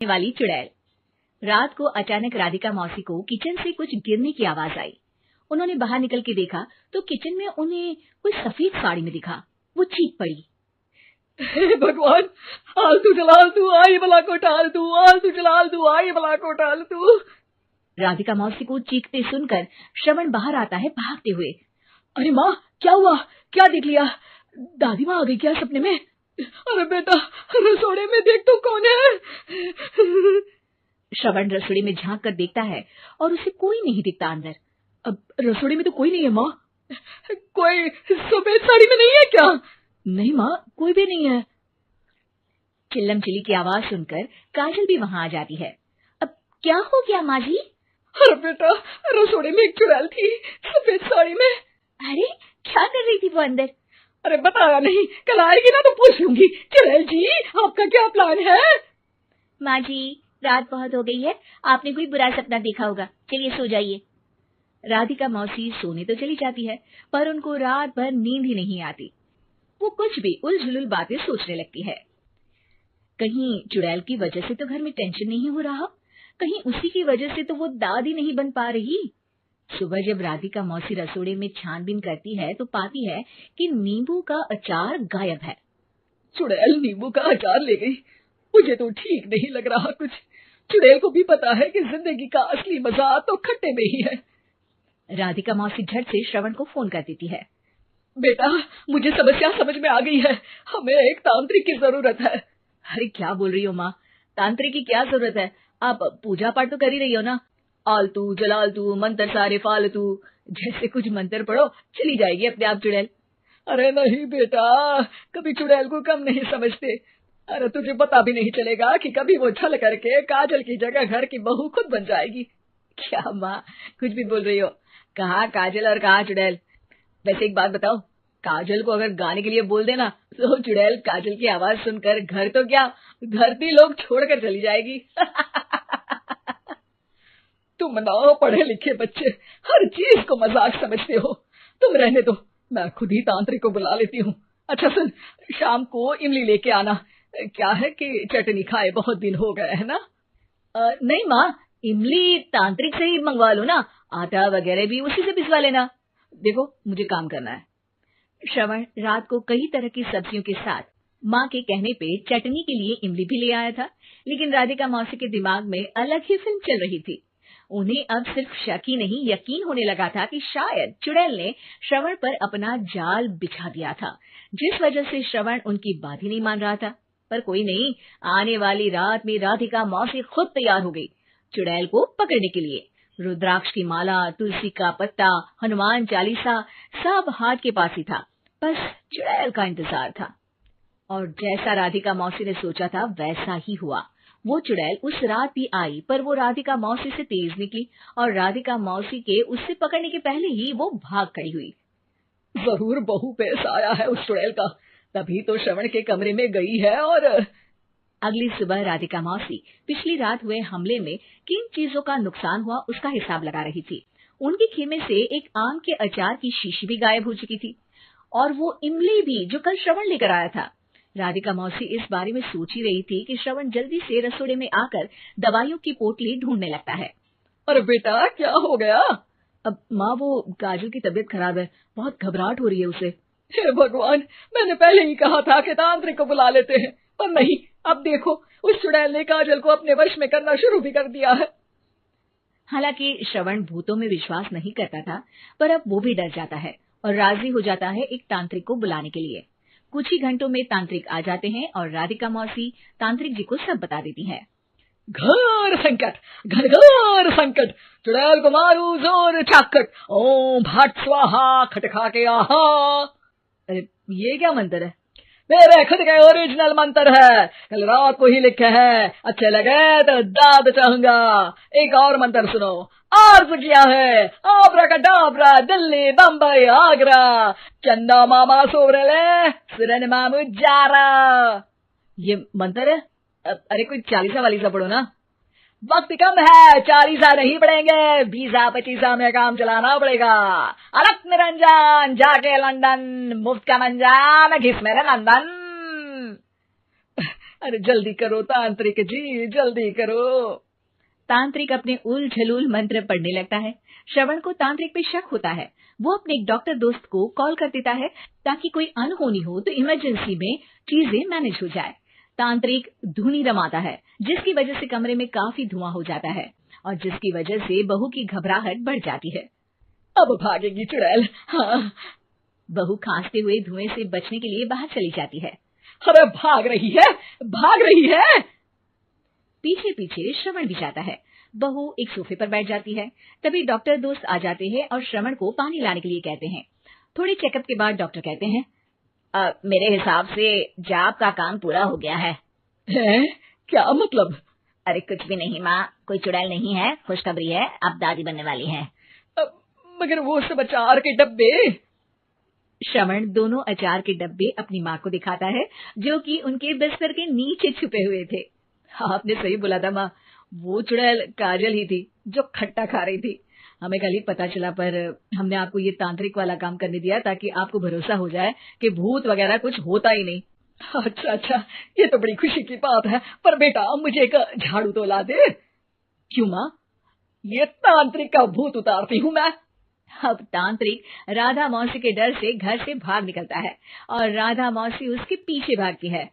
वाली चुड़ैल। रात को अचानक राधिका मौसी को किचन से कुछ गिरने की आवाज आई। उन्होंने बाहर निकल के देखा तो किचन में उन्हें कोई सफेद साड़ी में दिखा। वो चीख पड़ी, हे भगवान, आलतू जलालतू आई भला को टालतू, आलतू जलालतू आई भला को टालतू। राधिका मौसी को चीखते सुनकर श्रवण बाहर आता है भागते हुए। अरे माँ, क्या हुआ? क्या देख लिया? दादी माँ आ गई क्या सपने में? अरे बेटा, रसोड़े में देख तो कौन है? श्रवण रसोड़ी में झांक कर देखता है और उसे कोई नहीं दिखता अंदर। अब रसोड़ी में तो कोई नहीं है माँ। कोई सफेद साड़ी में नहीं है क्या? नहीं माँ, कोई भी नहीं है। चिल्लम चिल्ली की आवाज सुनकर काजल भी वहां आ जाती है। अब क्या हो गया माँ जी? अरे बेटा, रसोड़ी में एक चुड़ैल थी सफेद साड़ी में। अरे क्या कर रही थी वो अंदर? अरे बताया नहीं, कल आएगी ना तो पूछ लूंगी। चुड़ैल जी, आपका क्या प्लान है? माँ जी, रात बहुत हो गई है, आपने कोई बुरा सपना देखा होगा, चलिए सो जाइए। राधिका मौसी सोने तो चली जाती है पर उनको रात भर नींद ही नहीं आती। वो कुछ भी उलझुल बातें सोचने लगती है। कहीं चुड़ैल की वजह से तो घर में टेंशन नहीं हो रहा, कहीं उसी की वजह से तो वो दादी नहीं बन पा रही। सुबह जब राधिका मौसी रसोड़े में छानबीन करती है तो पाती है कि नींबू का अचार गायब है। चुड़ैल नींबू का अचार ले गई, मुझे तो ठीक नहीं लग रहा कुछ। चुड़ैल को भी पता है कि जिंदगी का असली मजा तो खट्टे में ही है। राधिका मौसी झट से श्रवण को फोन कर देती है। बेटा, मुझे समस्या समझ में आ गई है, हमें एक तांत्रिक की जरूरत है। अरे क्या बोल रही हो माँ, तांत्रिक की क्या जरूरत है? आप पूजा पाठ तो कर ही रही हो ना। आलतू जलालतू मंत्र सारे फालतू जैसे कुछ मंत्र पढ़ो, चली जाएगी अपने आप चुड़ैल। अरे नहीं बेटा, कभी चुड़ैल को कम नहीं समझते। अरे तुझे पता भी नहीं चलेगा कि कभी वो छल करके काजल की जगह घर की बहू खुद बन जाएगी। क्या माँ, कुछ भी बोल रही हो? कहाँ काजल और कहाँ चुड़ैल? वैसे एक बात बताओ, काजल को अगर गाने के लिए बोल देना तो चुड़ैल काजल की आवाज सुनकर घर तो क्या धरती लोग छोड़कर चली जाएगी। तुम ना पढ़े लिखे बच्चे हर चीज को मजाक समझते हो। तुम रहने दो, मैं खुद ही तांत्रिक को बुला लेती हूँ। अच्छा सुन, शाम को इमली लेके आना। क्या है कि चटनी खाए बहुत दिन हो गए है ना? नहीं माँ, इमली तांत्रिक से ही मंगवा लो ना, आटा वगैरह भी उसी से पिसवा लेना। देखो मुझे काम करना है। श्रवण रात को कई तरह की सब्जियों के साथ माँ के कहने पे चटनी के लिए इमली भी ले आया था, लेकिन राधिका मौसी के दिमाग में अलग ही फिल्म चल रही थी। उन्हें अब सिर्फ शक ही नहीं यकीन होने लगा था कि शायद चुड़ैल ने श्रवण पर अपना जाल बिछा दिया था, जिस वजह से श्रवण उनकी बात ही नहीं मान रहा था। पर कोई नहीं, आने वाली रात में राधिका मौसी खुद तैयार हो गई चुड़ैल को पकड़ने के लिए। रुद्राक्ष की माला, तुलसी का पत्ता, हनुमान चालीसा सब हाथ के पास ही था, बस चुड़ैल का इंतजार था। और जैसा राधिका मौसी ने सोचा था वैसा ही हुआ। वो चुड़ैल उस रात भी आई, पर वो राधिका मौसी से तेज निकली और राधिका मौसी के उससे पकड़ने के पहले ही वो भाग खड़ी हुई। जरूर बहू पे साया है उस चुड़ैल का, तभी तो श्रवण के कमरे में गई है। और अगली सुबह राधिका मौसी पिछली रात हुए हमले में किन चीजों का नुकसान हुआ उसका हिसाब लगा रही थी। उनके खेमे से एक आम के अचार की शीशी भी गायब हो चुकी थी और वो इमली भी जो कल श्रवण लेकर आया था। राधिका मौसी इस बारे में सोच ही रही थी कि श्रवण जल्दी से रसोड़े में आकर दवाइयों की पोटली ढूंढने लगता है। अरे बेटा, क्या हो गया? अब माँ, वो काजल की तबीयत खराब है, बहुत घबराहट हो रही है उसे। हे भगवान, मैंने पहले ही कहा था कि तांत्रिक को बुला लेते हैं, पर नहीं। अब देखो, उस चुड़ैल ने काजल को अपने वश में करना शुरू भी कर दिया है। हालांकि श्रवण भूतों में विश्वास नहीं करता था, पर अब वो भी डर जाता है और राजी हो जाता है एक तांत्रिक को बुलाने के लिए। कुछ ही घंटों में तांत्रिक आ जाते हैं और राधिका मौसी तांत्रिक जी को सब बता देती है। घोर संकट, घनघोर संकट, चुड़ैल को मारू जोर ठाकट, ओम भट स्वाहा खटखा के आहा। अरे ये क्या मंत्र है? मेरे खुद के ओरिजिनल मंत्र है, कल रात को ही लिखे हैं। अच्छे लगे तो दाद चाहूंगा। एक और मंत्र सुनो। अर्ज किया है आब्राकडाब्रा, दिल्ली बम्बई आगरा, चंदा मामा सोवरले सुरन मामू जारा। ये मंत्र है? अरे कोई चालीसा वालीसा पढ़ो ना। वक्त कम है, 40 नहीं पड़ेंगे, 20-25 में काम चलाना पड़ेगा। अलग निरंजन जाके लंदन, मुफ्त का मंजान घिस मेरे लंदन। अरे जल्दी करो तांत्रिक जी, जल्दी करो। तांत्रिक अपने उल झलूल मंत्र पढ़ने लगता है। श्रवण को तांत्रिक पे शक होता है। वो अपने एक डॉक्टर दोस्त को कॉल कर देता है ताकि कोई अनहोनी हो तो इमरजेंसी में चीजें मैनेज हो जाए। तांत्रिक धुनी रमाता है जिसकी वजह से कमरे में काफी धुआं हो जाता है और जिसकी वजह से बहू की घबराहट बढ़ जाती है। अब भागेगी चुड़ैल। हाँ। बहू खांसते हुए धुएं से बचने के लिए बाहर चली जाती है। अरे भाग रही है, भाग रही है। पीछे पीछे श्रवण भी जाता है। बहू एक सोफे पर बैठ जाती है। तभी डॉक्टर दोस्त आ जाते हैं और श्रवण को पानी लाने के लिए कहते हैं। थोड़ी चेकअप के बाद डॉक्टर कहते हैं, मेरे हिसाब से जाप का काम पूरा हो गया है। क्या मतलब? अरे कुछ भी नहीं माँ, कोई चुड़ैल नहीं है, खुशखबरी है, अब दादी बनने वाली है। मगर वो सब अचार के डब्बे। श्रवण दोनों अचार के डब्बे अपनी माँ को दिखाता है जो कि उनके बिस्तर के नीचे छुपे हुए थे। आपने सही बोला था माँ, वो चुड़ैल काजल ही थी जो खट्टा खा रही थी। हमें कल ही पता चला, पर हमने आपको ये तांत्रिक वाला काम करने दिया ताकि आपको भरोसा हो जाए कि भूत वगैरह कुछ होता ही नहीं। अच्छा अच्छा, ये तो बड़ी खुशी की बात है। पर बेटा मुझे एक झाड़ू तो ला दे। क्यों माँ? ये तांत्रिक का भूत उतारती हूँ मैं। अब तांत्रिक राधा मौसी के डर से घर से भाग निकलता है और राधा मौसी उसके पीछे भागती है।